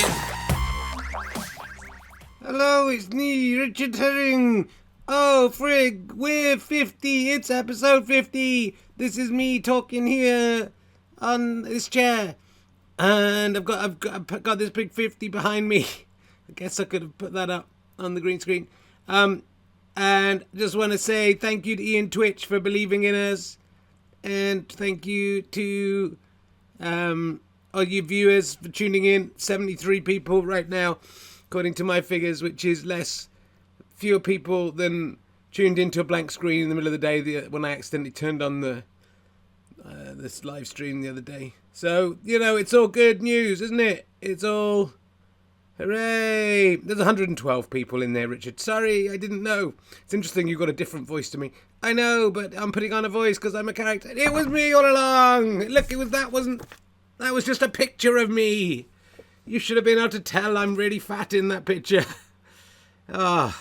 talking. Hello, it's me, Richard Herring. Oh, frig, we're 50. It's episode 50. This is me talking here on this chair. And I've got this big 50 behind me. I guess I could have put that up on the green screen. And just want to say thank you to Ian Twitch for believing in us. And thank you to all you viewers for tuning in. 73 people right now, according to my figures, which is fewer people than tuned into a blank screen in the middle of the day when I accidentally turned on this live stream the other day. So, it's all good news, isn't it? It's all hooray. There's 112 people in there, Richard. Sorry, I didn't know. It's interesting you've got a different voice to me. I know, but I'm putting on a voice because I'm a character. It was me all along. Look, that was just a picture of me. You should have been able to tell I'm really fat in that picture. So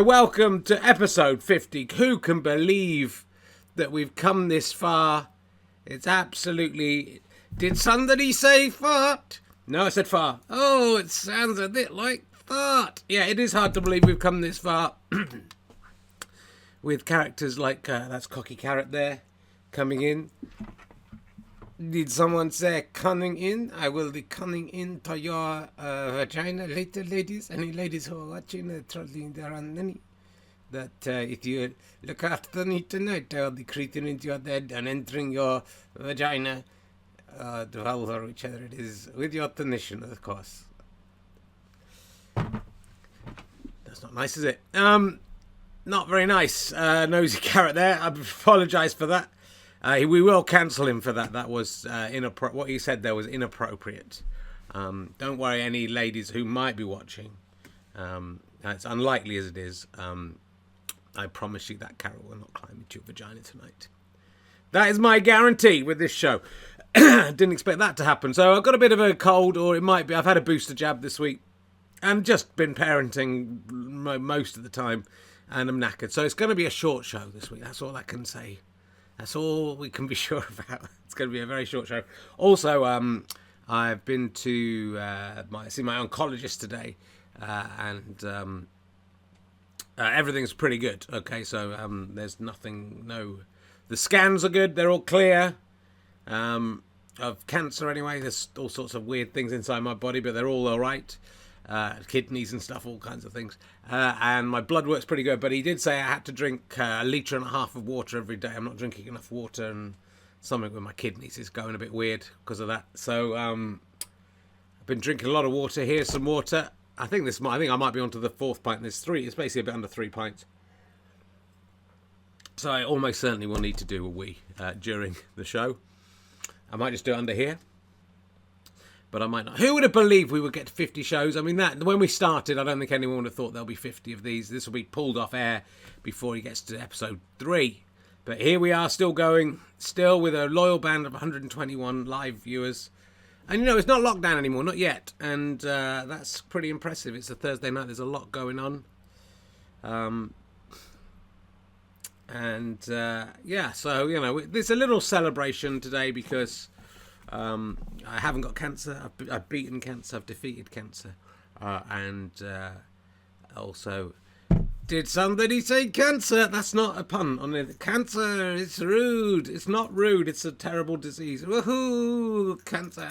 welcome to episode 50. Who can believe that we've come this far? It's absolutely... Did somebody say fart? No, I said far. Oh, it sounds a bit like fart. Yeah, it is hard to believe we've come this far. With characters like, that's Cocky Carrot there, coming in. Did someone say cunning in? I will be cunning into your vagina later, ladies. Any ladies who are watching, trolling there on any. That if you look after me tonight, I'll be creeping into your bed and entering your vagina, the vulva, whichever it is, with your permission, of course. That's not nice, is it? Not very nice. Nosy Carrot there. I apologise for that. We will cancel him for that. That was what he said there was inappropriate. Don't worry, any ladies who might be watching. It's unlikely as it is. I promise you that carrot will not climb into your vagina tonight. That is my guarantee with this show. Didn't expect that to happen. So I've got a bit of a cold, or it might be. I've had a booster jab this week. And just been parenting most of the time. And I'm knackered. So it's going to be a short show this week. That's all I can say. That's all we can be sure about. It's going to be a very short show. Also, I've been to see my oncologist today. And everything's pretty good. Okay, so there's nothing, the scans are good, they're all clear of cancer anyway. There's all sorts of weird things inside my body, but they're all right. Kidneys and stuff, all kinds of things. And my blood work's pretty good, but he did say I had to drink 1.5 litres of water every day. I'm not drinking enough water, and something with my kidneys is going a bit weird because of that. So I've been drinking a lot of water. Here's some water. I think I might be onto the 4th pint. There's 3. It's basically a bit under 3 pints. So I almost certainly will need to do a wee during the show. I might just do it under here, but I might not. Who would have believed we would get to 50 shows? I mean, that when we started, I don't think anyone would have thought there'll be 50 of these. This will be pulled off air before he gets to episode 3. But here we are, still going, still with a loyal band of 121 live viewers. And, it's not lockdown anymore, not yet. And that's pretty impressive. It's a Thursday night. There's a lot going on. So, there's a little celebration today because I haven't got cancer. I've beaten cancer. I've defeated cancer. Also, did somebody say cancer? That's not a pun on it. Cancer, it's rude. It's not rude. It's a terrible disease. Woohoo! Cancer.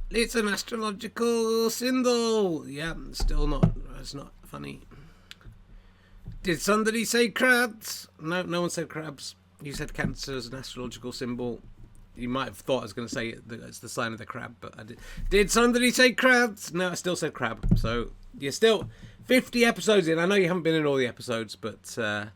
It's an astrological symbol. Yeah, still not. It's not funny. Did somebody say crabs? No, no one said crabs. You said cancer as an astrological symbol. You might have thought I was going to say it's the sign of the crab, but I did. Did somebody say crabs? No, I still said crab. So you're still 50 episodes in. I know you haven't been in all the episodes, but I've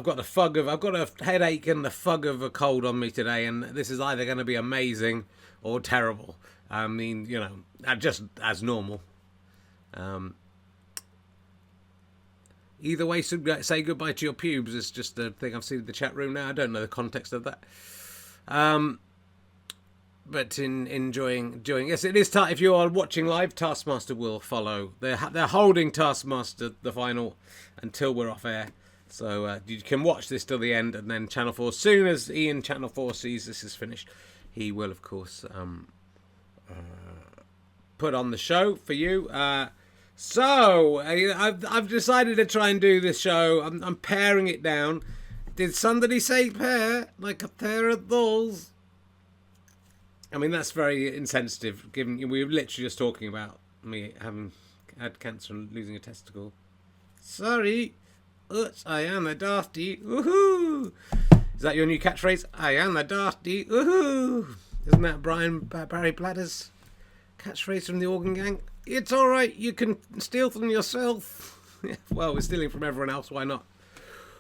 got a headache and the fug of a cold on me today, and this is either going to be amazing or terrible. I mean, just as normal. Either way, say goodbye to your pubes is just the thing I've seen in the chat room now. I don't know the context of that. But enjoying. Yes, it is. If you are watching live, Taskmaster will follow. They're holding Taskmaster the final until we're off air. So you can watch this till the end, and then Channel 4. As soon as Channel 4 sees this is finished, he will, of course, put on the show for you. So I've decided to try and do this show. I'm paring it down. Did somebody say pair? Like a pair of dolls? I mean, that's very insensitive, given we were literally just talking about me having had cancer and losing a testicle. Sorry. Oops, I am a dafty. Woohoo! Is that your new catchphrase? I am a dafty. Woohoo! Isn't that Barry Bladder's catchphrase from the Organ Gang? It's all right. You can steal from yourself. Well, we're stealing from everyone else. Why not?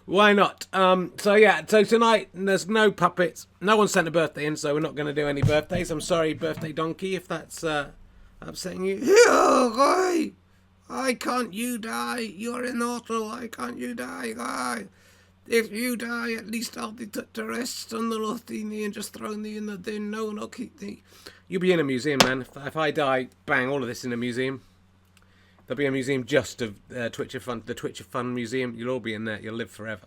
Why not? So tonight there's no puppets. No one sent a birthday in, so we're not going to do any birthdays. I'm sorry, birthday donkey, if that's upsetting you. Why can't you die? You're immortal. Why can't you die? Why? If you die, at least I'll be put to rest on the Rothini and just throw me in the bin. No one will keep me. You'll be in a museum, man. If I die, bang, all of this in a museum. There'll be a museum just of Twitcher Fun, the Twitcher Fun Museum. You'll all be in there. You'll live forever.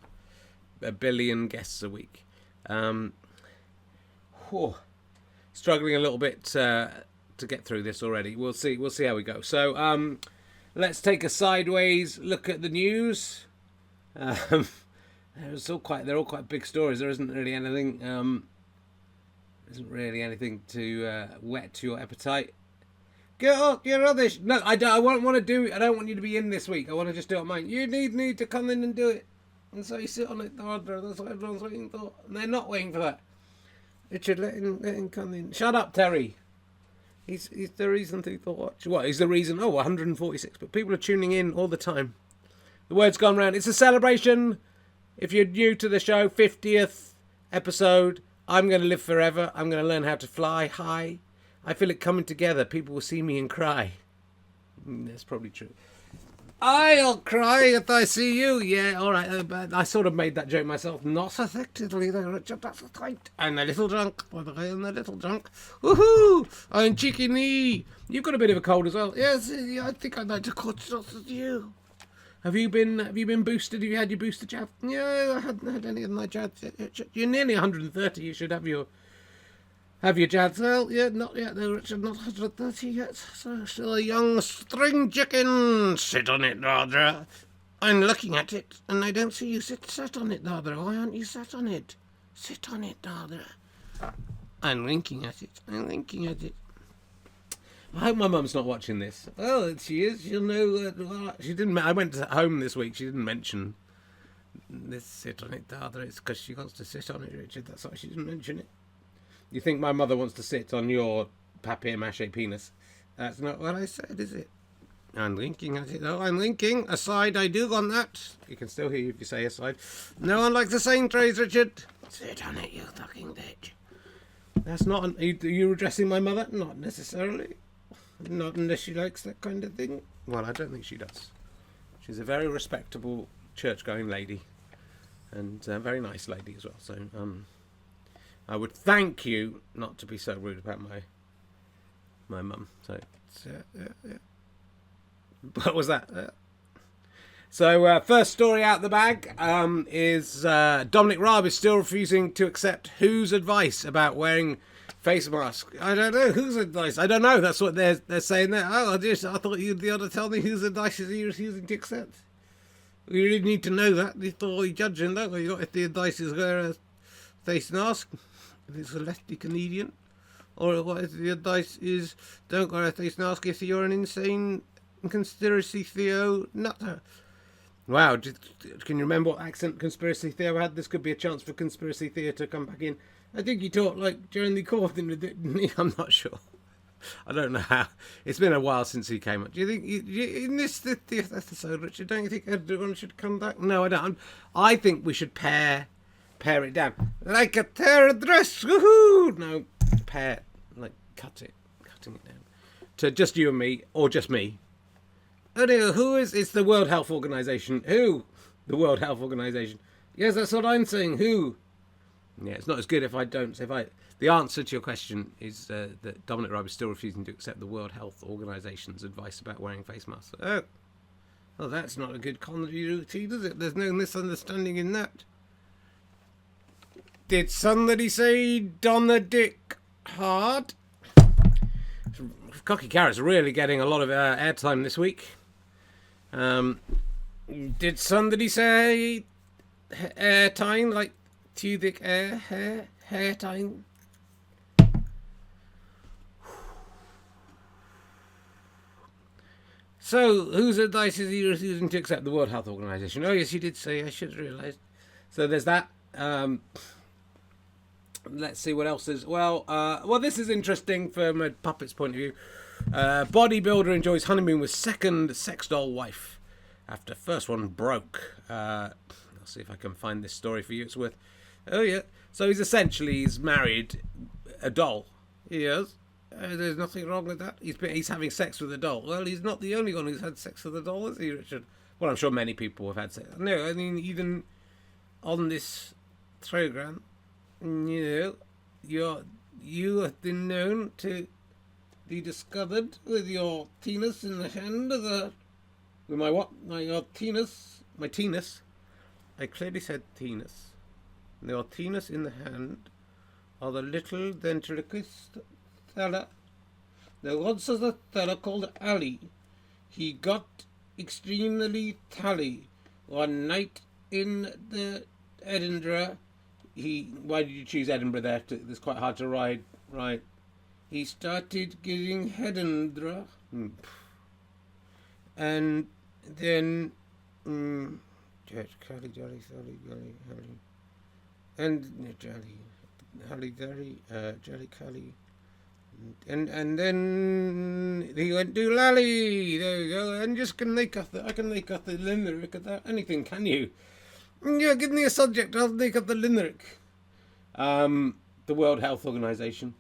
1 billion guests a week. Struggling a little bit to get through this already. We'll see how we go. So let's take a sideways look at the news. They're all quite big stories. There isn't really anything. To whet your appetite. Get off your rubbish. No, I don't want to do it. I don't want you to be in this week. I want to just do it mine. You need to come in and do it. And so you sit on it harder. That's what everyone's waiting for. And they're not waiting for that. Richard, let him come in. Shut up, Terry. He's the reason to watch. What? He's the reason? 146. But people are tuning in all the time. The word's gone round. It's a celebration. If you're new to the show, 50th episode. I'm going to live forever. I'm going to learn how to fly high. I feel it coming together. People will see me and cry. That's probably true. I'll cry if I see you. Yeah, all right. I sort of made that joke myself. Not effectively, though, Richard. That's right. I'm a little drunk. I'm a little drunk. Woohoo! I'm cheeky knee. You've got a bit of a cold as well. Yes, I think I'd like to catch shots with you. Have you been boosted? Have you had your booster jab? Yeah, I hadn't had any of my jabs. You're nearly 130. You should have your jabs. Well, yeah, not yet though, Richard. Not 130 yet. So still a young string chicken. Sit on it, Dardra. I'm looking at it, and I don't see you sit on it, Dardra. Why aren't you sat on it? Sit on it, Dardra. I'm winking at it. I hope my mum's not watching this. Well, she is. She'll know. She didn't. I went home this week. She didn't mention this. Sit on it, Dardra. It's because she wants to sit on it, Richard. That's why she didn't mention it. You think my mother wants to sit on your papier-mâché penis? That's not what I said, is it? I'm winking at it, though. I'm winking. Aside, I do on that. You can still hear you if you say aside. No one likes the same phrase, Richard. Sit on it, you fucking bitch. That's not... Are you addressing my mother? Not necessarily. Not unless she likes that kind of thing. Well, I don't think she does. She's a very respectable church-going lady. And a very nice lady as well. So, I would thank you not to be so rude about my mum. So, yeah. What was that? So, first story out the bag is Dominic Raab is still refusing to accept whose advice about wearing face mask. I don't know whose advice. I don't know. That's what they're saying there. Oh, I thought you'd be able to tell me whose advice is he refusing to accept. You really need to know that before you judging that. If the advice is wear a face mask, if it's a lefty comedian, or what if the advice is don't wear a face mask if you're an insane conspiracy theo nutter. Wow, can you remember what accent Conspiracy Theo had? This could be a chance for Conspiracy Theo to come back in. I think he talked like during the court, didn't he? I'm not sure. I don't know how. It's been a while since he came up. Do you think in this 50th episode, Richard? Don't you think everyone should come back? No, I don't. I think we should pare it down like a tear dress. Woohoo! No, cutting it down to just you and me, or just me. Oh dear, who is? It's the World Health Organization. Who? The World Health Organization. Yes, that's what I'm saying. Who? Yeah, it's not as good if I don't. The answer to your question is that Dominic Raab is still refusing to accept the World Health Organization's advice about wearing face masks. Oh, well, that's not a good comedy routine, is it? There's no misunderstanding in that. Did somebody say Donna Dick hard? Cocky Carrot's really getting a lot of airtime this week. Did somebody say airtime, like pubic hair time? So, whose advice is he refusing to accept the World Health Organization? Oh, yes, you did say. I should have realised. So there's that. Let's see what else is. Well, this is interesting from a puppet's point of view. Bodybuilder enjoys honeymoon with second sex doll wife after first one broke. I'll see if I can find this story for you. It's worth. Oh yeah. So he's married a doll. He is. There's nothing wrong with that. He's having sex with a doll. Well, he's not the only one who's had sex with a doll, is he, Richard? Well, I'm sure many people have had sex. No, I mean, even on this program, you have been known to be discovered with your penis in the hand of the... With my what? Your penis. My penis. I clearly said penis. Your penis in the hand of the little ventriloquist fella. There once was a fella called Ali. He got extremely tally one night in the Edinburgh. Why did you choose Edinburgh there? It's quite hard to ride. Right. He started getting Edinburgh. And then Jolly, and Jolly Cally. And then he went to Lally. There you go. And I can make up the limerick of that. Anything, can you? Yeah, give me a subject. I'll make up the limerick. The World Health Organization.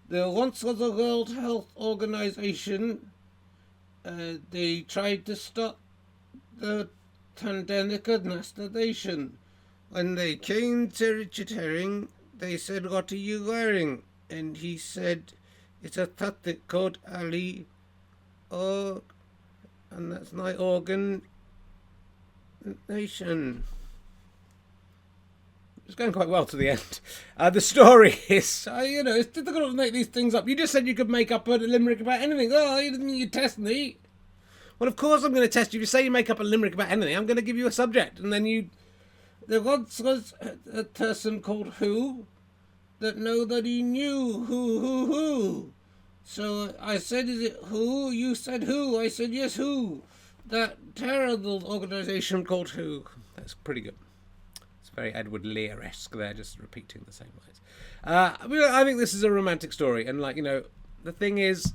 There once was a World Health Organization. They tried to stop the pandemic of masturbation. When they came to Richard Herring, they said, "What are you wearing?" And he said, "It's a puppet called Ali." Oh, and that's my organ nation. It's going quite well to the end. The story is, it's difficult to make these things up. You just said you could make up a limerick about anything. Oh, you test me. Well, of course I'm going to test you. If you say you make up a limerick about anything, I'm going to give you a subject. And then there once was a person called Who that nobody knew who. So I said, "Is it Who?" You said Who. I said, "Yes, Who." That terrible organization called Who. That's pretty good. It's very Edward Lear-esque there, just repeating the same lines. I think this is a romantic story. And, the thing is,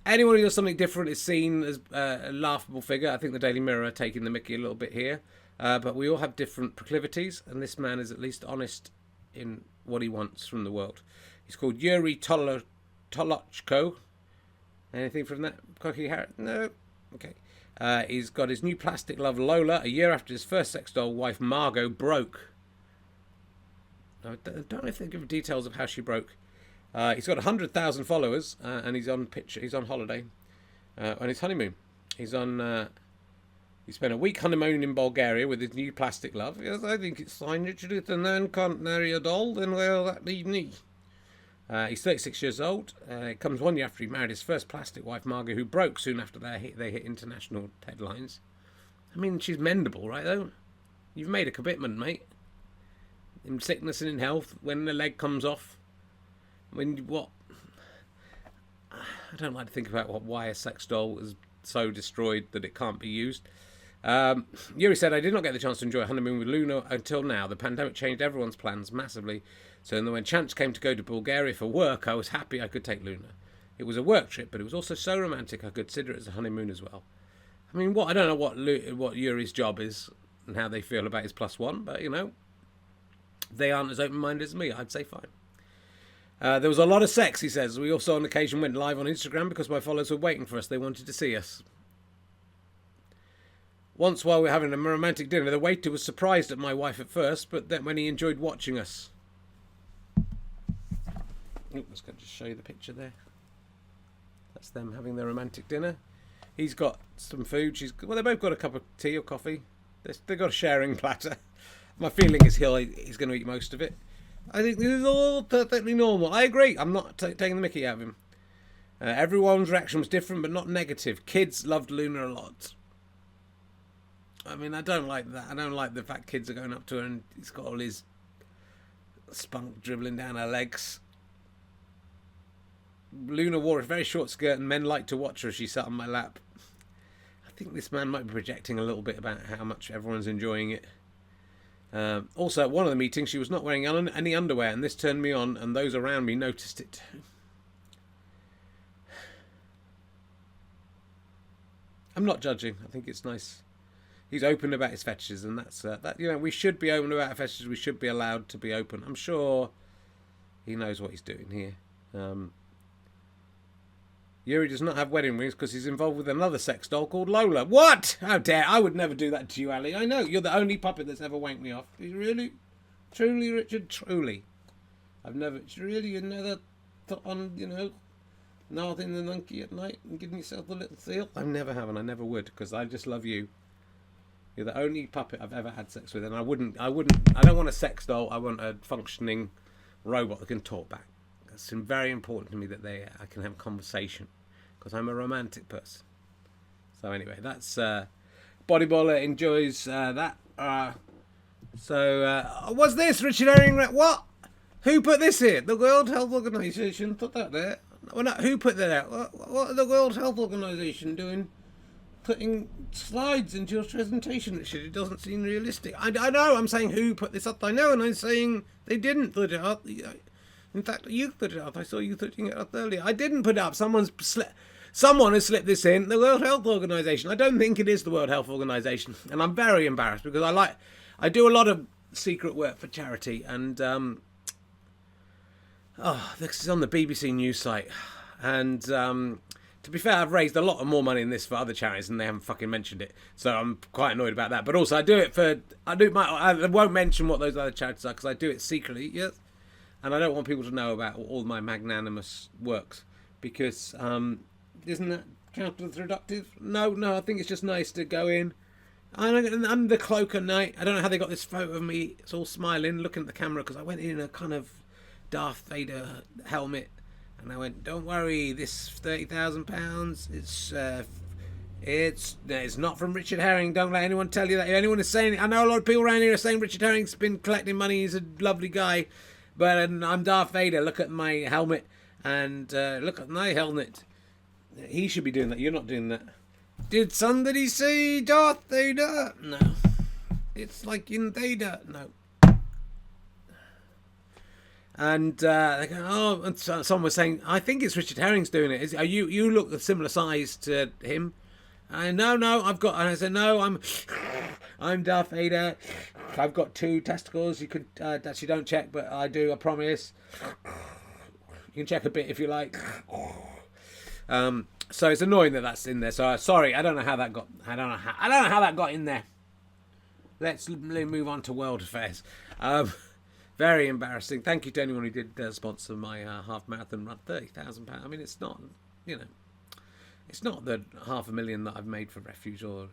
anyone who does something different is seen as a laughable figure. I think the Daily Mirror are taking the mickey a little bit here. But we all have different proclivities, and this man is at least honest in what he wants from the world. He's called Yuri Tolochko. Anything from that? Cocky Harris? No? Okay. He's got his new plastic love Lola a year after his first sex doll wife Margot broke. I don't know if they give details of how she broke. He's got 100,000 followers, and he's on holiday on his honeymoon. He spent a week honeymooning in Bulgaria with his new plastic love. Yes, I think it's fine, Richard. If the man can't marry a doll, then well, that leave me. He's 36 years old. It comes 1 year after he married his first plastic wife, Margot, who broke soon after they hit international headlines. I mean, she's mendable, right, though? You've made a commitment, mate. In sickness and in health, when the leg comes off. I don't like to think about why a sex doll is so destroyed that it can't be used. Yuri said, "I did not get the chance to enjoy a honeymoon with Luna until now. The pandemic changed everyone's plans massively. So when chance came to go to Bulgaria for work, I was happy I could take Luna. It was a work trip, but it was also so romantic I could consider it as a honeymoon as well." I mean, I don't know what Yuri's job is and how they feel about his +1, but they aren't as open-minded as me. I'd say fine. There was a lot of sex, he says. We also on occasion went live on Instagram because my followers were waiting for us. They wanted to see us. Once while we were having a romantic dinner, the waiter was surprised at my wife at first, but then when he enjoyed watching us. Let's just show you the picture there. That's them having their romantic dinner. He's got some food. They both got a cup of tea or coffee. They've got a sharing platter. My feeling is he's going to eat most of it. I think this is all perfectly normal. I agree. I'm not taking the mickey out of him. Everyone's reaction was different, but not negative. Kids loved Luna a lot. I mean, I don't like that. I don't like the fact kids are going up to her and he's got all his spunk dribbling down her legs. Luna wore a very short skirt and men liked to watch her as she sat on my lap. I think this man might be projecting a little bit about how much everyone's enjoying it. Also, at one of the meetings, she was not wearing any underwear, and this turned me on, and those around me noticed it too. I'm not judging. I think it's nice. He's open about his fetishes, and that's that. You know, we should be open about our fetishes. We should be allowed to be open. I'm sure he knows what he's doing here. Yuri does not have wedding rings because he's involved with another sex doll called Lola. What? How dare! I would never do that to you, Ali. I know you're the only puppet that's ever wanked me off. Really, truly, Richard, truly. I've never really. You never thought on, you know, nothing the monkey at night and giving yourself a little seal. I never have, and I never would, because I just love you. You're the only puppet I've ever had sex with, and I don't want a sex doll. I want a functioning robot that can talk back. It's very important to me that I can have a conversation, because I'm a romantic person. So anyway, that's Bodyballer enjoys that. What's this, Richard Herring? What? Who put this here? The World Health Organization put that there. Well, not who put that out. What are the World Health Organization doing? Putting slides into your presentation, Richard. It doesn't seem realistic. I know. I'm saying who put this up. I know, and I'm saying they didn't put it up. In fact, you put it up. I saw you putting it up earlier. I didn't put it up. Someone has slipped this in. The World Health Organization. I don't think it is the World Health Organization, and I'm very embarrassed because I do a lot of secret work for charity, and this is on the BBC news site, and to be fair, I've raised a lot of more money in this for other charities, and they haven't fucking mentioned it. So I'm quite annoyed about that. But also, I won't mention what those other charities are because I do it secretly. Yes. And I don't want people to know about all my magnanimous works because isn't that counterproductive? No, I think it's just nice to go in. I'm the cloak at night. I don't know how they got this photo of me. It's all smiling, looking at the camera because I went in a kind of Darth Vader helmet, and I went, "Don't worry, this £30,000. It's not from Richard Herring. Don't let anyone tell you that. If anyone is saying, I know a lot of people around here are saying Richard Herring's been collecting money. He's a lovely guy." But I'm Darth Vader. Look at my helmet and look at my helmet. He should be doing that. You're not doing that. Did somebody say Darth Vader? No. It's like Invader. No. And they go, oh, and someone was saying, I think it's Richard Herring's doing it. You look a similar size to him. No, I've got. And I said, no, I'm Darth Vader. I've got 2 testicles. You could actually don't check, but I do. I promise. You can check a bit if you like. So it's annoying that that's in there. So sorry, I don't know how that got. I don't know how that got in there. Let's move on to world affairs. Very embarrassing. Thank you to anyone who did sponsor my half marathon run. £30,000. I mean, it's not. It's not the $500,000 that I've made for Refuge or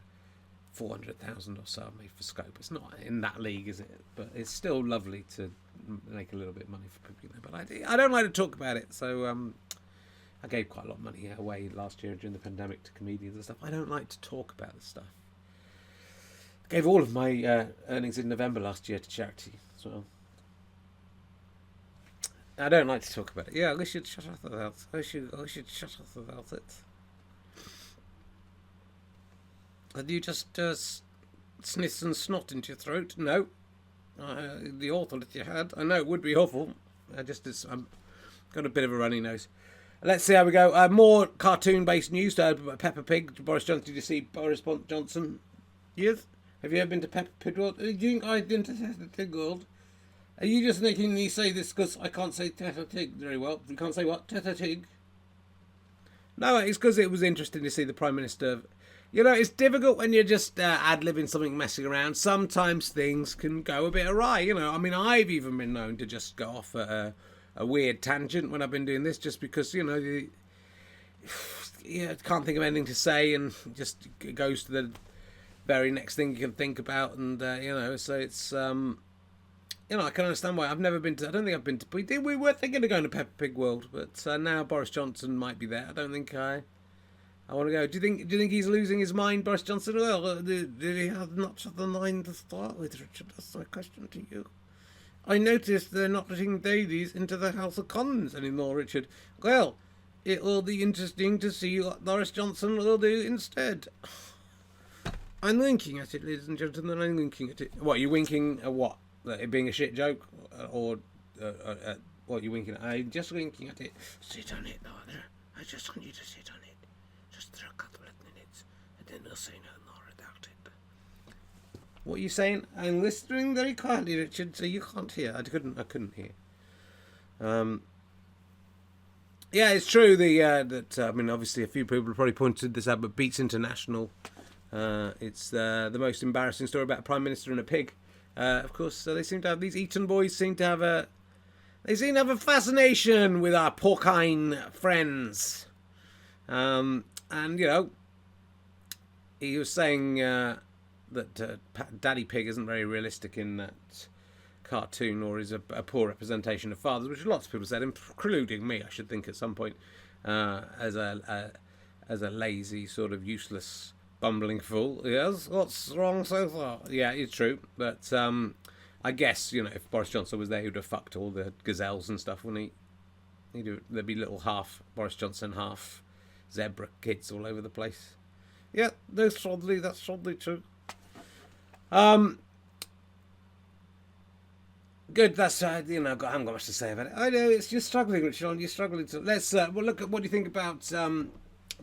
400,000 or so I've made for Scope. It's not in that league, is it? But it's still lovely to make a little bit of money for people. But I don't like to talk about it. So I gave quite a lot of money away last year during the pandemic to comedians and stuff. I don't like to talk about this stuff. I gave all of my earnings in November last year to charity as well. I don't like to talk about it. Yeah, I should shut up about it. I should shut up about it. Have you just sniff and snot into your throat? No. The awful that you had. I know it would be awful. I'm got a bit of a runny nose. Let's see how we go. More cartoon-based news. Peppa Pig. Boris Johnson. Did you see Boris Johnson? Yes. Have you ever been to Peppa Pig World? Do you think I've been to Peppa Pig World? Are you just making me say this because I can't say Peppa Pig very well? You can't say what? Peppa Pig? No, it's because it was interesting to see the Prime Minister. It's difficult when you're just ad-libbing something, messing around. Sometimes things can go a bit awry, I mean, I've even been known to just go off at a weird tangent when I've been doing this just because, you can't think of anything to say and just it goes to the very next thing you can think about. And, so it's, you know, I can understand why. I've never been to. I don't think I've been to. We were thinking of going to Peppa Pig World, but now Boris Johnson might be there. I don't think I want to go. Do you think he's losing his mind, Boris Johnson? Well, did he have much of the mind to start with, Richard? That's my question to you. I noticed they're not letting Davies into the House of Commons anymore, Richard. Well, it will be interesting to see what Boris Johnson will do instead. I'm winking at it, ladies and gentlemen. I'm winking at it. What, are you winking at what? It being a shit joke? Or what are you winking at? I'm just winking at it. Sit on it, though. I just want you to sit on it. Just for a couple of minutes. And then we'll say no more about it. What are you saying? I'm listening very quietly, Richard, so you can't hear. I couldn't hear. Yeah, it's true. I mean, obviously, a few people have probably pointed this out, but Beats International. It's the most embarrassing story about a prime minister and a pig. Of course, they seem to have these Eton boys seem to have a fascination with our porcine friends. And you know, he was saying that Daddy Pig isn't very realistic in that cartoon, or is a poor representation of fathers, which lots of people said, including me, I should think, at some point, as a lazy, sort of useless, bumbling fool. Yes, what's wrong so far? Yeah, it's true, but I guess, you know, if Boris Johnson was there, he'd have fucked all the gazelles and stuff, wouldn't he? There'd be little half Boris Johnson, half zebra kids all over the place. Yeah, that's probably true. Good, that's, I haven't got much to say about it. I know, you're struggling, Richard, you're struggling to... Let's, look at, what do you think about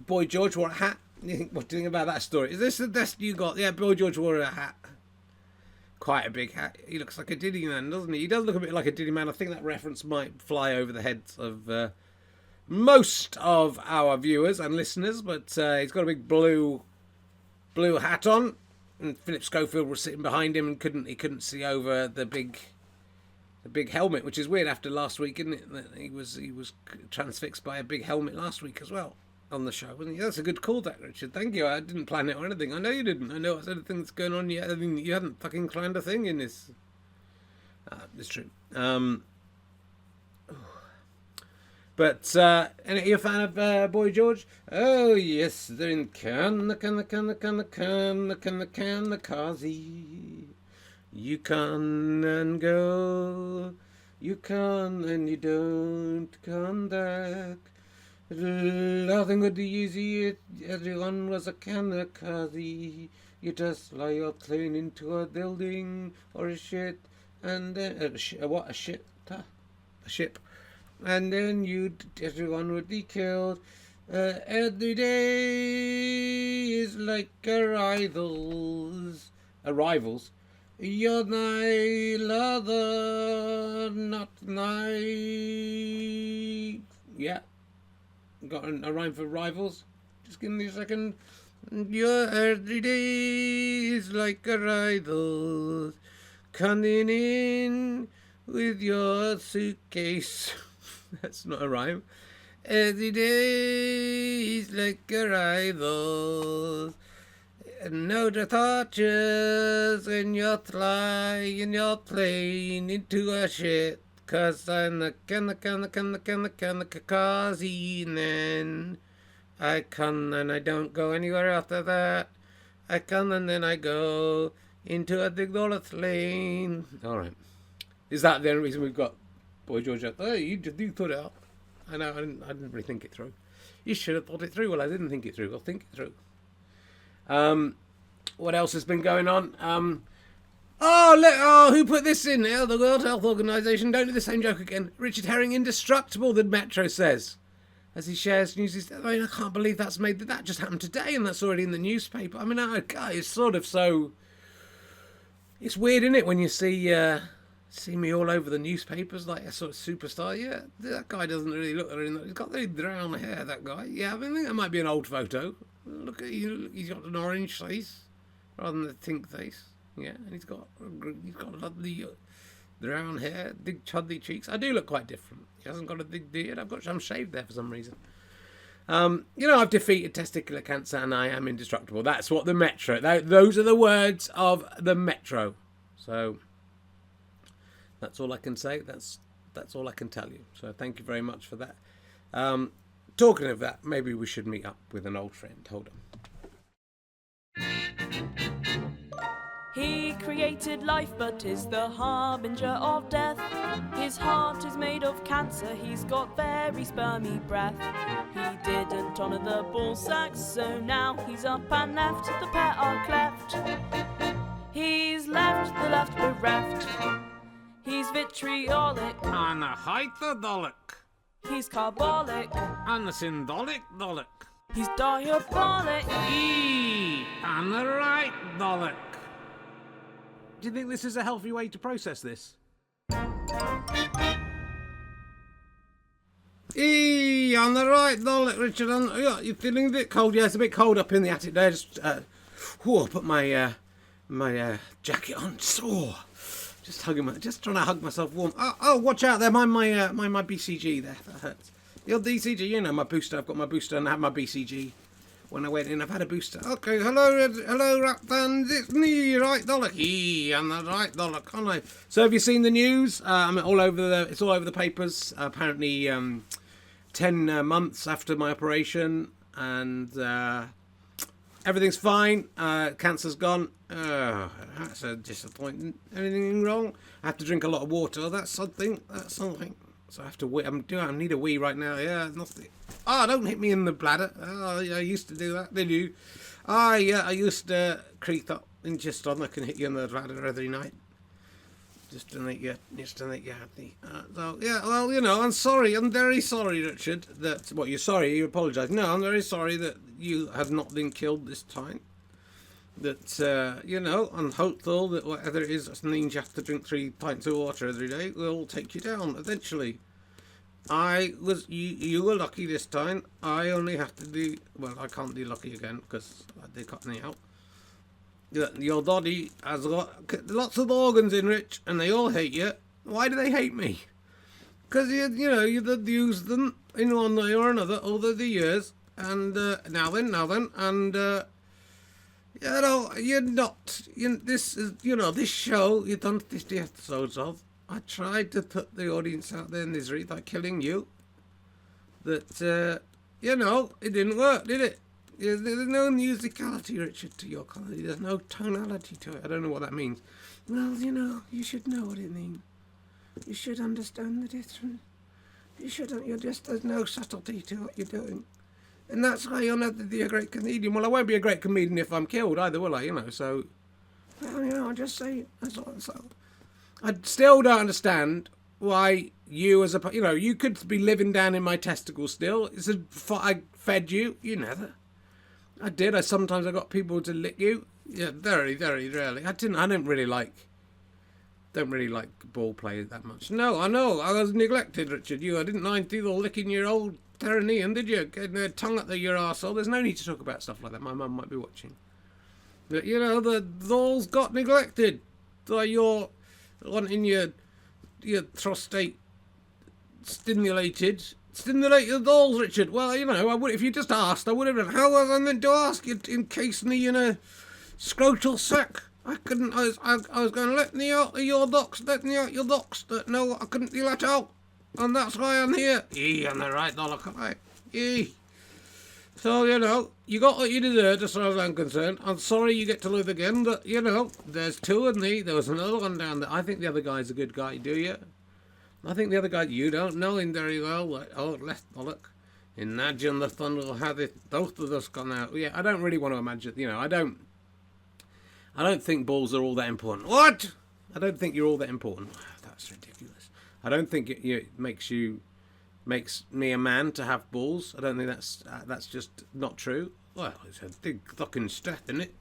Boy George wore a hat? What do you think about that story? Is this the best you got? Yeah, Boy George wore a hat. Quite a big hat. He looks like a Diddy man, doesn't he? He does look a bit like a Diddy man. I think that reference might fly over the heads of most of our viewers and listeners, but he's got a big blue hat on, and Philip Schofield was sitting behind him and couldn't see over the big helmet, which is weird after last week, isn't it? That he was transfixed by a big helmet last week as well on the show, wasn't he? That's a good call, that, Richard. Thank you. I didn't plan it or anything. I know you didn't. I know what's anything that's going on yet. I mean, you hadn't fucking planned a thing in this. It's true. But are you a fan of Boy George? Oh yes, they're in the Kazi. You come and go, you come and you don't come back. Nothing would be easy, everyone was a kamikaze. You just fly your plane into a building or a shit, and then a ship, and then everyone would be killed. Every day is like arrivals. You're my lover, not my... Yeah. Got a rhyme for rivals? Just give me a second. Your every day is like arrivals. Coming in with your suitcase. That's not a rhyme. Every day is like arrivals. No departures when you're flying your plane into a shit. Cause I'm the kamikaze, and then I come and I don't go anywhere after that. I come and then I go into a big dollar plane. Alright. Is that the only reason we've got Boy George out? Oh, you thought it up. I know, I didn't really think it through. You should have thought it through. Well, I didn't think it through. I'll think it through. What else has been going on? Who put this in? Oh, the World Health Organization. Don't do the same joke again. Richard Herring indestructible, the Metro says, as he shares news. I mean, I can't believe that just happened today, and that's already in the newspaper. I mean, it's sort of so. It's weird, isn't it, when you see me all over the newspapers like a sort of superstar. Yeah, that guy doesn't really look. He's got the brown hair. That guy. Yeah, I think that might be an old photo. Look at you. He's got an orange face rather than a pink face. Yeah, and he's got lovely brown hair, big chuddy cheeks. I do look quite different. He hasn't got a big beard. I'm shaved there for some reason. I've defeated testicular cancer and I am indestructible. That's what the Metro. Those are the words of the Metro. So That's all I can say. That's all I can tell you. So thank you very much for that. Talking of that, maybe we should meet up with an old friend. Hold on. He created life but is the harbinger of death. His heart is made of cancer, he's got very spermy breath. He didn't honour the ball sacks, so now he's up and left, the pair are cleft. He's left the left bereft. He's vitriolic And a hyperdolic. He's carbolic And a syndolic dolic. He's diabolic And a right dolic. Do you think this is a healthy way to process this? On the right, Dolic, Richard. You're feeling a bit cold? Yeah, it's a bit cold up in the attic there. Just, put my jacket on. Just trying to hug myself warm. Oh, watch out there! My BCG there. That hurts. The old BCG, you know, my booster. I've got my booster and I have my BCG. When I went in, I've had a booster. Okay, hello, rap fans. It's me, right Dolic. I'm the right Dolic, aren't I? So, have you seen the news? It's all over the papers. Apparently, 10 months after my operation, and everything's fine. Cancer's gone. That's a disappointment. Anything wrong? I have to drink a lot of water. That's something. So I have to wee. I need a wee right now. Yeah, nothing. Oh, don't hit me in the bladder. Oh, yeah, I used to do that. Did you? Oh, yeah, I used to creep up and just on. I can hit you in the bladder every night. Just to make you happy. So, yeah, well, you know, I'm sorry. I'm very sorry, Richard. You're sorry. You apologise. No, I'm very sorry that you have not been killed this time. That, you know, I'm hopeful that whatever it is that means you have to drink 3 pints of water every day will take you down eventually. You were lucky this time. I only have to do, well, I can't do lucky again because they cut me out. Your body has got lots of organs in, Rich, and they all hate you. Why do they hate me? Because, you've used them in one way or another over the years. And now then, and you're not. This show you've done 50 episodes of. I tried to put the audience out there in misery by killing you. That, it didn't work, did it? There's no musicality, Richard, to your comedy. There's no tonality to it. I don't know what that means. Well, you should know what it means. You should understand the difference. You shouldn't. There's no subtlety to what you're doing. And that's why you'll never be a great comedian. Well, I won't be a great comedian if I'm killed either, will I? So, I'll just say, that's all. So, I still don't understand why you you could be living down in my testicles still. I fed you. You never. I did. Sometimes I got people to lick you. Yeah, very, very rarely. I don't really like ball play that much. No, I know. I was neglected, Richard. I didn't mind people licking your old perineum, did you? Getting their tongue up your arsehole. There's no need to talk about stuff like that. My mum might be watching. But, the dolls got neglected. So you're wanting your prostate stimulated the dolls, Richard. Well, I would, if you just asked, I would have done. How was I meant to ask you encase me in a scrotal sac? I couldn't. I was going to let me out your docs. Let me out your docs. No, I couldn't be let out, and that's why I'm here. I'm the right dollar guy. So you got what you deserved, as far as I'm concerned. I'm sorry you get to live again, but there's 2 of me. There was another one down there. I think the other guy's a good guy. Do you? I think the other guy, you don't know him very well. Left bollock. Imagine the fun will have it. Both of us gone out. Yeah, I don't really want to imagine. I don't think balls are all that important. What? I don't think you're all that important. That's ridiculous. I don't think it makes me a man to have balls. I don't think that's just not true. Well, it's a big fucking stat, isn't it?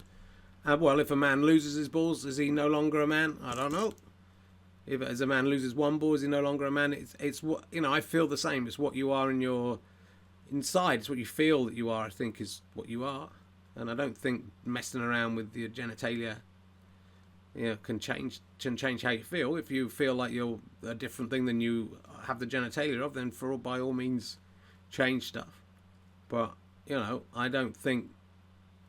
Well, if a man loses his balls, is he no longer a man? I don't know. If as a man loses one ball, is he no longer a man? It's what I feel the same. It's what you are in your inside. It's what you feel that you are. I think is what you are. And I don't think messing around with your genitalia, can change how you feel. If you feel like you're a different thing than you have the genitalia of, then by all means, change stuff. But I don't think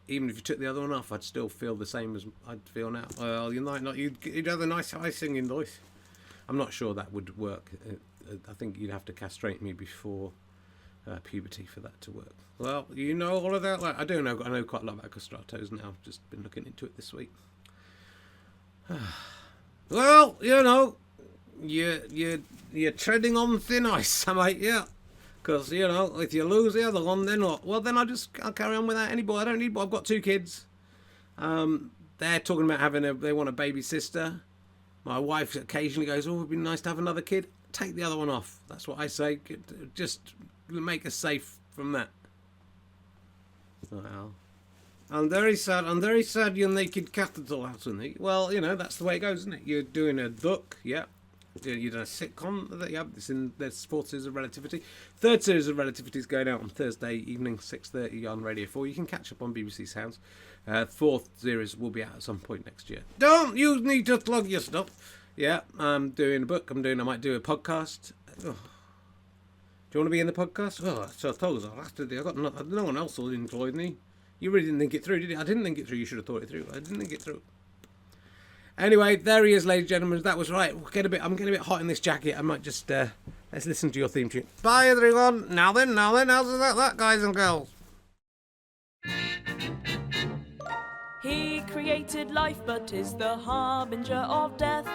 even if you took the other one off, I'd still feel the same as I'd feel now. Well, you might not. You'd have a nice high singing voice. I'm not sure that would work. I think you'd have to castrate me before puberty for that to work. Well, you know all of that. Like, I do know. I know quite a lot about castratos now. I've just been looking into it this week. Well, you know, you're treading on thin ice, mate. Yeah, because you know if you lose the other one, then what? Well, then I'll carry on without any boy. I don't need. I've got 2 kids. They're talking about they want a baby sister. My wife occasionally goes, "Oh, it'd be nice to have another kid." Take the other one off. That's what I say. Just make us safe from that. Well, I'm very sad. You're naked capital out in the. Well, you know that's the way it goes, isn't it? You're doing a book, yeah. You're doing a sitcom that you have. There's 4th series of Relativity. 3rd series of Relativity is going out on Thursday evening, 6:30 on Radio 4. You can catch up on BBC Sounds. 4th series will be out at some point next year. Don't you need to plug your stuff? Yeah, I'm doing a book. I might do a podcast. Oh. Do you want to be in the podcast? Oh, I suppose I'll have to do. No one else will employ me. You really didn't think it through, did you? I didn't think it through. You should have thought it through. I didn't think it through. Anyway, there he is, ladies and gentlemen. That was right. I'm getting a bit hot in this jacket. I might just let's listen to your theme tune. Bye, everyone. Now then, how's that, guys and girls? He created life but is the harbinger of death.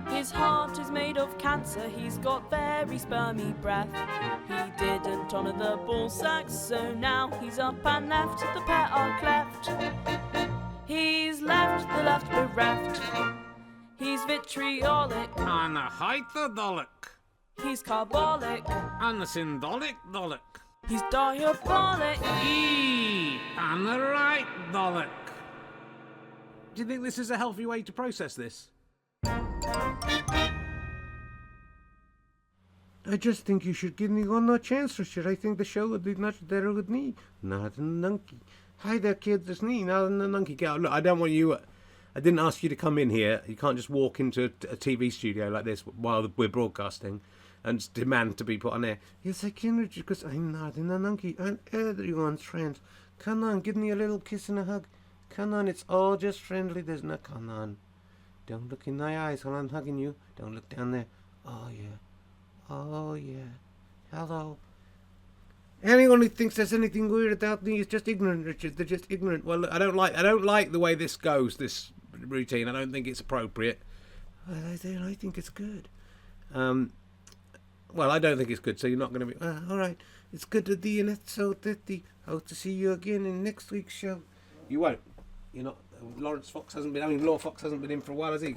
His heart is made of cancer, he's got very spermy breath. He didn't honour the ball sacks, so now he's up and left, the pair are cleft. He's left the left bereft. He's vitriolic And the hyperdolic. He's carbolic And the syndolic dolic. He's diabolic. And the right dolic. Do you think this is a healthy way to process this? I just think you should give me one more chance, Richard. I think the show would be much better with me. Not a nunky. Hi there, kids. It's me, not a nunky girl. Look, I don't want you. I didn't ask you to come in here. You can't just walk into a TV studio like this while we're broadcasting and just demand to be put on air. Yes, I can, Richard, because I'm not a nunky. I'm everyone's friend. Come on, give me a little kiss and a hug. Come on, it's all just friendly. There's no come on. Don't look in my eyes while I'm hugging you. Don't look down there. Oh, yeah. Oh, yeah. Hello. Anyone who thinks there's anything weird about me is just ignorant, Richard. They're just ignorant. Well, I don't like the way this goes, this routine. I don't think it's appropriate. Well, I think it's good. Well, I don't think it's good, so you're not going to be... all right. It's good to be in episode 50. Hope to see you again in next week's show. You won't. You're not... Law Fox hasn't been in for a while, has he?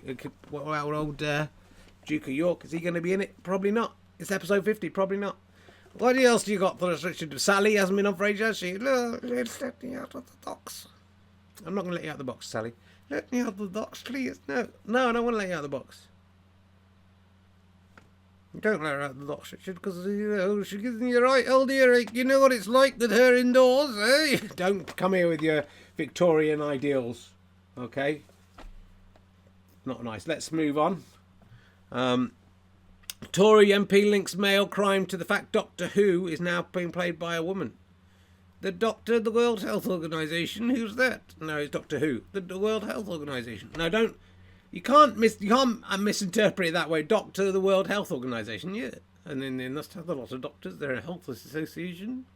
What about old Duke of York? Is he going to be in it? Probably not. It's episode 50. Probably not. What else do you got for us, Richard? Sally hasn't been on for ages, has she? No, let's let me out of the box. I'm not going to let you out of the box, Sally. Let me out of the box, please. No, I don't want to let you out of the box. Don't let her out of the box, Richard, because, you know, she gives me a right old earache. You know what it's like with her indoors, eh? Don't come here with your Victorian ideals, okay? Not nice. Let's move on. Tory MP links male crime to the fact Doctor Who is now being played by a woman. The Doctor, the World Health Organization. Who's that? No, it's Doctor Who. The World Health Organization. No, don't. You can't misinterpret it that way. Doctor, the World Health Organization. Yeah, and then they must have a lot of doctors. They're a health association.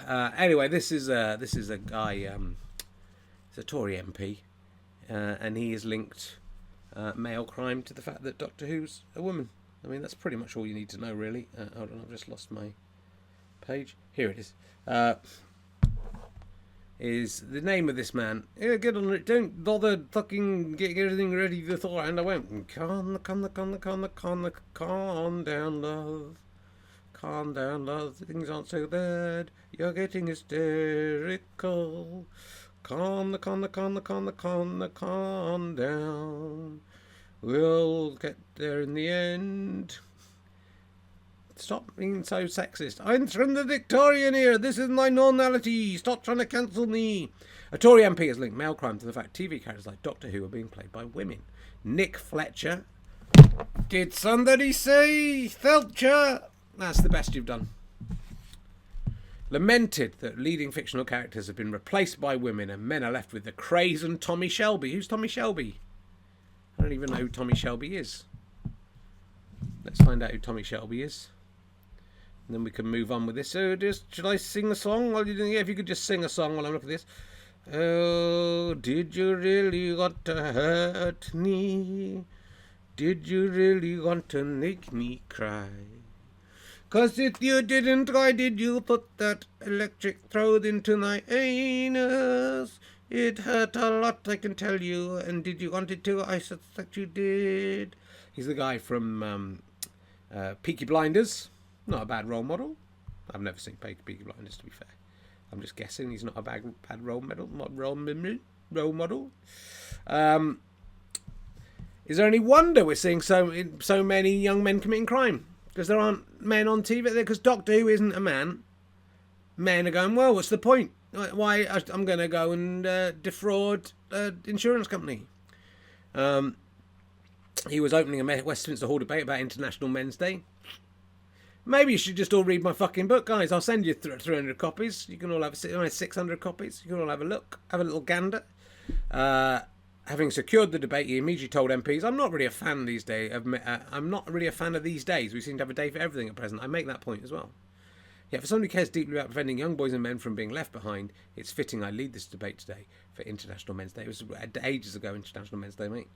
Anyway, this is a guy. He's a Tory MP, and he is linked. Male crime to the fact that Doctor Who's a woman. I mean, that's pretty much all you need to know, really. Hold on, I've just lost my page. Here it is. Is the name of this man. Yeah, get on it. Don't bother fucking getting everything ready beforehand. I went, calm down, love. Calm down, love. Things aren't so bad. You're getting hysterical. Calm down. We'll get there in the end. Stop being so sexist. I'm from the Victorian era. This is my normality. Stop trying to cancel me. A Tory MP has linked male crime to the fact TV characters like Doctor Who are being played by women. Nick Fletcher. Did somebody say Felcher? That's the best you've done. Lamented that leading fictional characters have been replaced by women and men are left with the craze and Tommy Shelby. Who's Tommy Shelby? I don't even know who Tommy Shelby is. Let's find out who Tommy Shelby is. And then we can move on with this. So should I sing a song? Well, yeah, if you could just sing a song while I'm looking at this. Oh, did you really want to hurt me? Did you really want to make me cry? 'Cause if you didn't, why did you put that electric throat into my anus? It hurt a lot, I can tell you. And did you want it to? I suspect you did. He's the guy from Peaky Blinders. Not a bad role model. I've never seen Peaky Blinders, to be fair. I'm just guessing he's not a bad role model. Is there any wonder we're seeing so many young men committing crime? Because there aren't men on TV. Because Doctor Who isn't a man. Men are going, well, what's the point? Why? I'm going to go and defraud an insurance company. He was opening a Westminster Hall debate about International Men's Day. Maybe you should just all read my fucking book, guys. I'll send you 300 copies. You can all have 600 copies. You can all have a look, have a little gander. Having secured the debate, he immediately told MPs, I'm not really a fan these days. I'm not really a fan of these days. We seem to have a day for everything at present. I make that point as well. Yet for somebody who cares deeply about preventing young boys and men from being left behind, it's fitting I lead this debate today for International Men's Day. It was ages ago, International Men's Day, mate.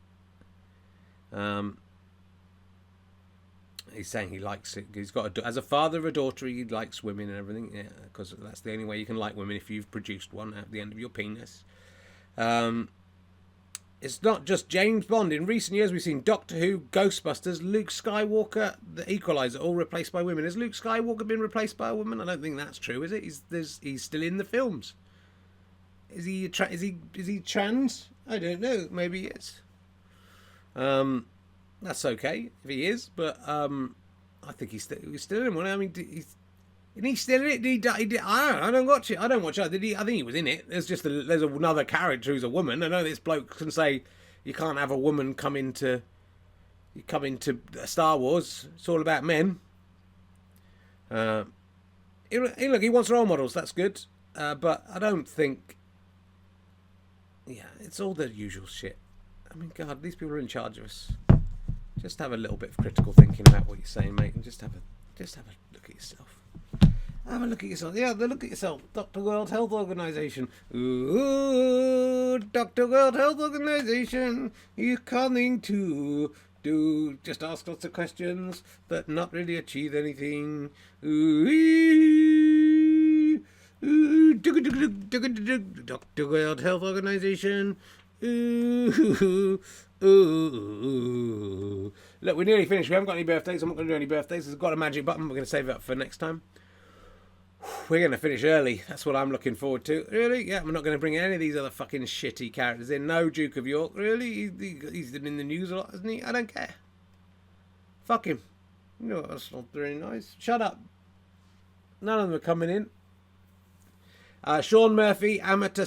He's saying he likes it. He's got as a father of a daughter, he likes women and everything. Yeah, because that's the only way you can like women, if you've produced one at the end of your penis. It's not just James Bond. In recent years, we've seen Doctor Who, Ghostbusters, Luke Skywalker, The Equalizer, all replaced by women. Has Luke Skywalker been replaced by a woman? I don't think that's true, is it? He's still in the films. Is he trans? I don't know. Maybe he is. That's okay if he is, but I think he's still in one. I mean, isn't he still in it? I don't watch it. I don't watch it. Did he? I think he was in it. There's another character who's a woman. I know this bloke can say you can't have a woman come into Star Wars. It's all about men. Look, he wants role models. That's good, but I don't think. Yeah, it's all the usual shit. I mean, God, these people are in charge of us. Just have a little bit of critical thinking about what you're saying, mate, and just have a look at yourself. Have a look at yourself. Yeah, look at yourself. Dr. World Health Organization. Ooh, Dr. World Health Organization, you're coming to just ask lots of questions, but not really achieve anything. Ooh, Dr. World Health Organization. Ooh. Look, we're nearly finished. We haven't got any birthdays. I'm not going to do any birthdays. I've got a magic button. We're going to save it up for next time. We're going to finish early. That's what I'm looking forward to. Really? Yeah, I'm not going to bring any of these other fucking shitty characters in. No Duke of York. Really? He's been in the news a lot, hasn't he? I don't care. Fuck him. No, that's not very nice. Shut up. None of them are coming in. Sean Murphy, amateur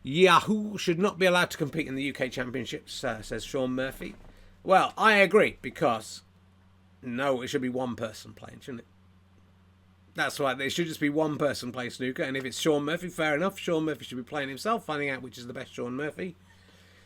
Yahoo should not be allowed to compete in the UK Championships, says Sean Murphy. Well, I agree, because no, it should be one person playing, shouldn't it? That's right, there should just be one person playing snooker, and if it's Sean Murphy, fair enough. Sean Murphy should be playing himself, finding out which is the best Sean Murphy.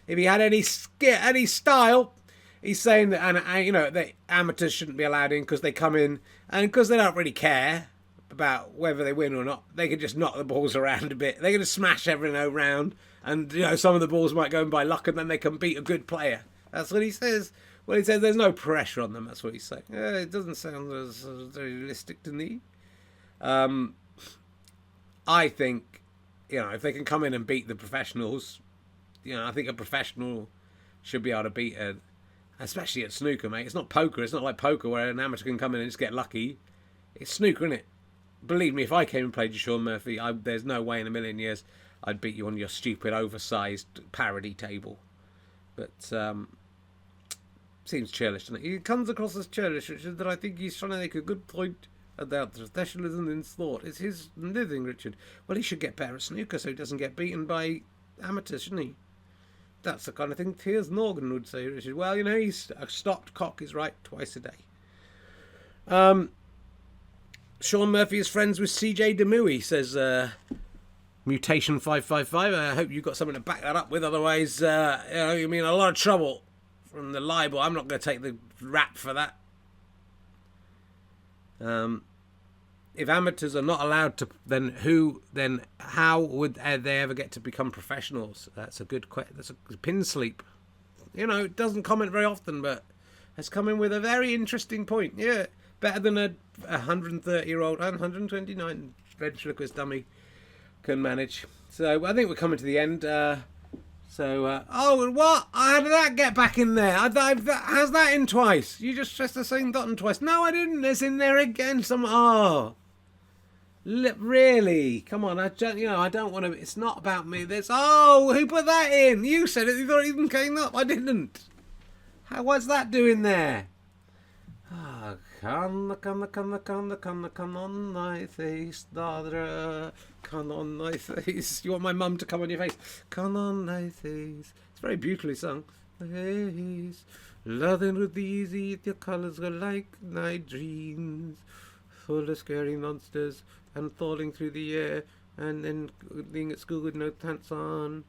If he had any style, he's saying that the amateurs shouldn't be allowed in because they come in, and because they don't really care about whether they win or not, they can just knock the balls around a bit. They can just smash everything around, and some of the balls might go in by luck, and then they can beat a good player. That's what he says. Well, he says there's no pressure on them. That's what he's saying. It doesn't sound as very realistic to me. I think, if they can come in and beat the professionals, I think a professional should be able to beat especially at snooker, mate. It's not poker. It's not like poker where an amateur can come in and just get lucky. It's snooker, isn't it? Believe me, if I came and played you, Sean Murphy, there's no way in a million years I'd beat you on your stupid, oversized parody table. But seems churlish, doesn't it? He comes across as churlish, Richard, that I think he's trying to make a good point about professionalism in sport. It's his living, Richard. Well, he should get better at snooker so he doesn't get beaten by amateurs, shouldn't he? That's the kind of thing Piers Morgan would say, Richard. Well, he's a stopped cock is right twice a day. Sean Murphy is friends with CJ Demouy, says Mutation 555. I hope you've got something to back that up with. Otherwise, you're in a lot of trouble. from the libel. I'm not going to take the rap for that. If amateurs are not allowed to, then how would they ever get to become professionals? That's a good question. That's a pin sleep. You know, it doesn't comment very often, but has come in with a very interesting point. Yeah, better than a 130-year-old, 129 ventriloquist dummy can manage. So I think we're coming to the end. Oh, what? How did that get back in there? How's that in twice? You just pressed the same button twice. No, I didn't. It's in there again. Really? Come on. I don't want to. It's not about me. Who put that in? You said it. You thought it even came up. I didn't. What's that doing there? Come on thy face, Dodra. Come on thy face. You want my mum to come on your face? Come on thy face. It's very beautifully sung. Face. Loving with easy, your colours are like night dreams, full of scary monsters and falling through the air, and then being at school with no pants on.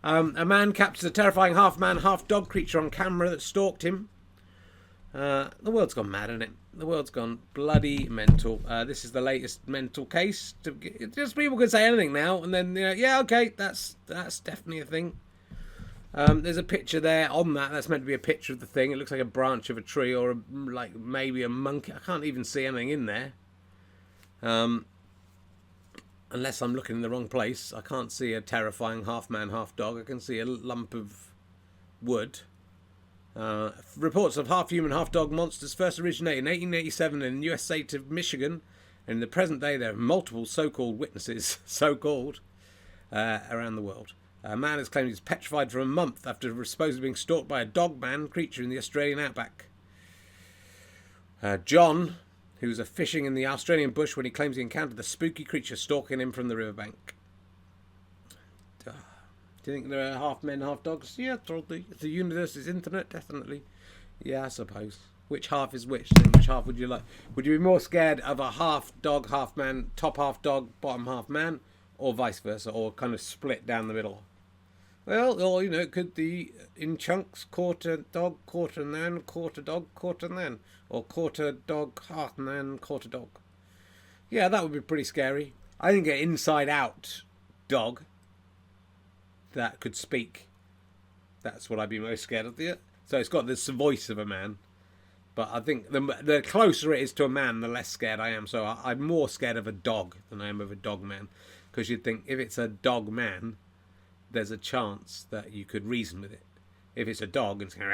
A man captures a terrifying half-man, half-dog creature on camera that stalked him. The world's gone mad, isn't it? The world's gone bloody mental. This is the latest mental case. Just people can say anything now, and then yeah, okay, that's definitely a thing. There's a picture there on that. That's meant to be a picture of the thing. It looks like a branch of a tree or like maybe a monkey. I can't even see anything in there. Unless I'm looking in the wrong place. I can't see a terrifying half-man, half-dog. I can see a lump of wood. Reports of half-human, half-dog monsters first originated in 1887 in the US state of Michigan. And in the present day, there are multiple so-called witnesses, around the world. A man has claimed he's petrified for a month after supposedly being stalked by a dog-man creature in the Australian outback. John, who was fishing in the Australian bush when he claims he encountered the spooky creature stalking him from the riverbank. Do you think there are half men, half dogs? Yeah, totally. If the universe is infinite, definitely. Yeah, I suppose. Which half is which? Then which half would you like? Would you be more scared of a half dog, half man, top half dog, bottom half man, or vice versa, or kind of split down the middle? Well, or it could be in chunks: quarter dog, quarter man, quarter dog, quarter man, or quarter dog, half man, quarter dog. Yeah, that would be pretty scary. I think an inside-out dog that could speak. That's what I'd be most scared of. So it's got this voice of a man. But I think the closer it is to a man, the less scared I am. So I'm more scared of a dog than I am of a dog man. Because you'd think if it's a dog man, there's a chance that you could reason with it. If it's a dog and it's going,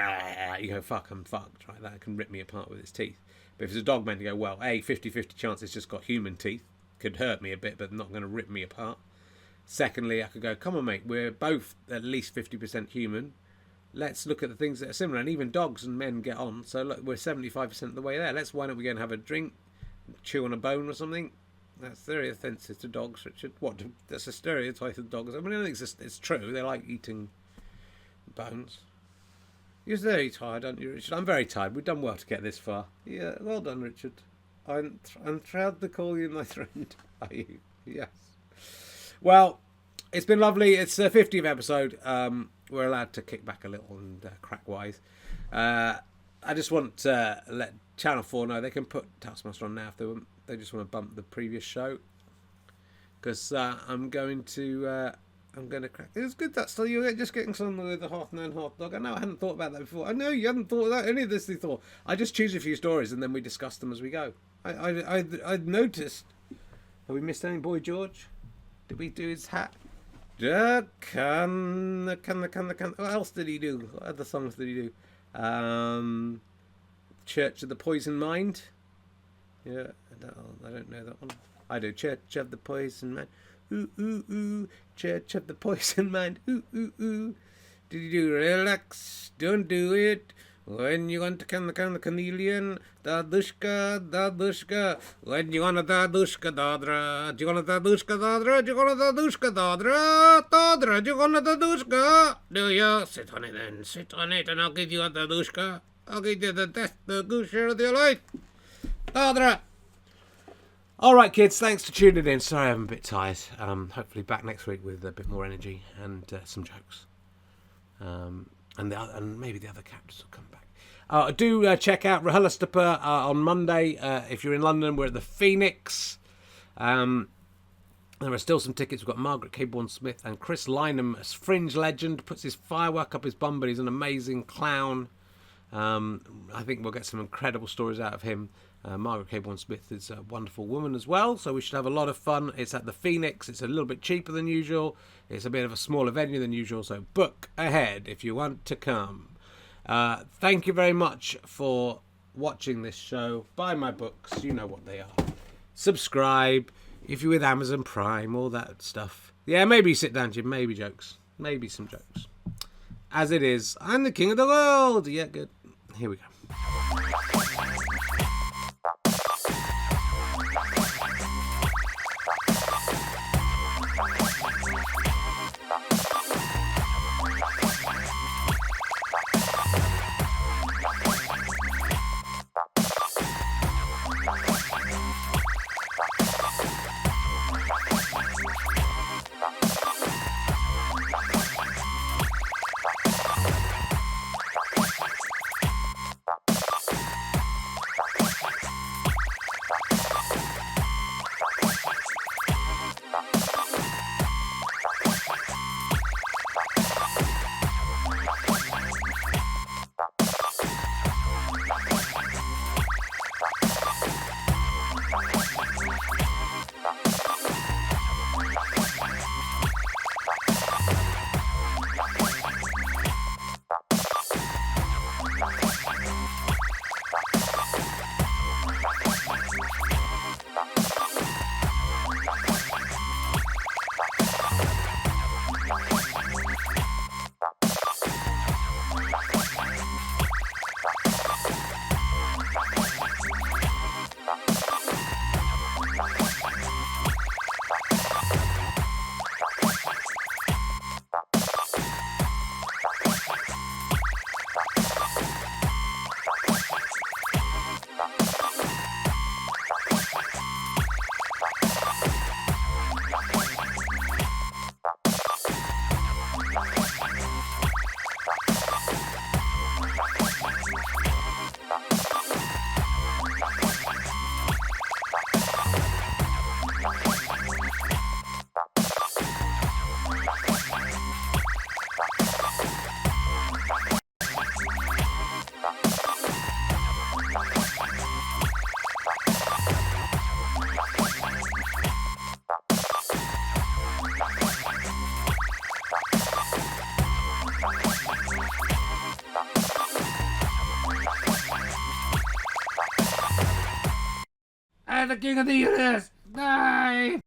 you go, fuck, I'm fucked, right? That can rip me apart with its teeth. But if it's a dog man, you go, well, 50-50 chance it's just got human teeth. Could hurt me a bit, but not going to rip me apart. Secondly, I could go, come on, mate, we're both at least 50% human. Let's look at the things that are similar. And even dogs and men get on. So look, we're 75% of the way there. Why don't we go and have a drink, chew on a bone or something? That's very offensive to dogs, Richard. What? That's a stereotype of dogs. I mean, I think it's true. They like eating bones. You're very tired, aren't you, Richard? I'm very tired. We've done well to get this far. Yeah, well done, Richard. I'm proud to call you my friend. Are you? Yes. Well, it's been lovely. It's the 50th episode. We're allowed to kick back a little and crack wise. I just want to let Channel 4 know they can put Taskmaster on now if they just want to bump the previous show. Because I'm going to crack. It was good that still you're just getting something with a half man, half dog. I know I hadn't thought about that before. I know you hadn't thought of that. Any of this you thought. I just choose a few stories and then we discuss them as we go. I noticed. Have we missed any? Boy George? Did we do his hat? What else did he do? What other songs did he do? Church of the Poison Mind. Yeah, I don't know that one. I do. Church of the Poison Mind. Ooh, ooh, ooh. Church of the Poison Mind. Ooh, ooh, ooh. Did he do Relax? Don't do it. When you want to come the chameleon, dadushka, when you want to dadushka, dadra, do you want to dadushka, dadra, do you want to dadushka, dadra, do you want to dadushka? Do you? Sit on it then, sit on it, and I'll give you a dadushka. I'll give you the goose share of your life. Dadra. All right, kids, thanks for tuning in. Sorry I'm a bit tired. Hopefully back next week with a bit more energy and some jokes. and maybe the other characters will come back. Do check out RHLSTP on Monday. If you're in London, we're at the Phoenix. There are still some tickets. We've got Margaret Cabourn-Smith and Chris Lynham, a fringe legend, puts his firework up his bum, but he's an amazing clown. I think we'll get some incredible stories out of him. Margaret Cabourn-Smith is a wonderful woman as well, so we should have a lot of fun. It's at the Phoenix. It's a little bit cheaper than usual. It's a bit of a smaller venue than usual, so book ahead if you want to come. Thank you very much for watching this show. Buy my books. You know what they are. Subscribe if you're with Amazon Prime, all that stuff. Yeah, maybe sit down, Jim. Maybe jokes. Maybe some jokes. As it is, I'm the king of the world. Yeah, good. Here we go. The king of the universe! Die!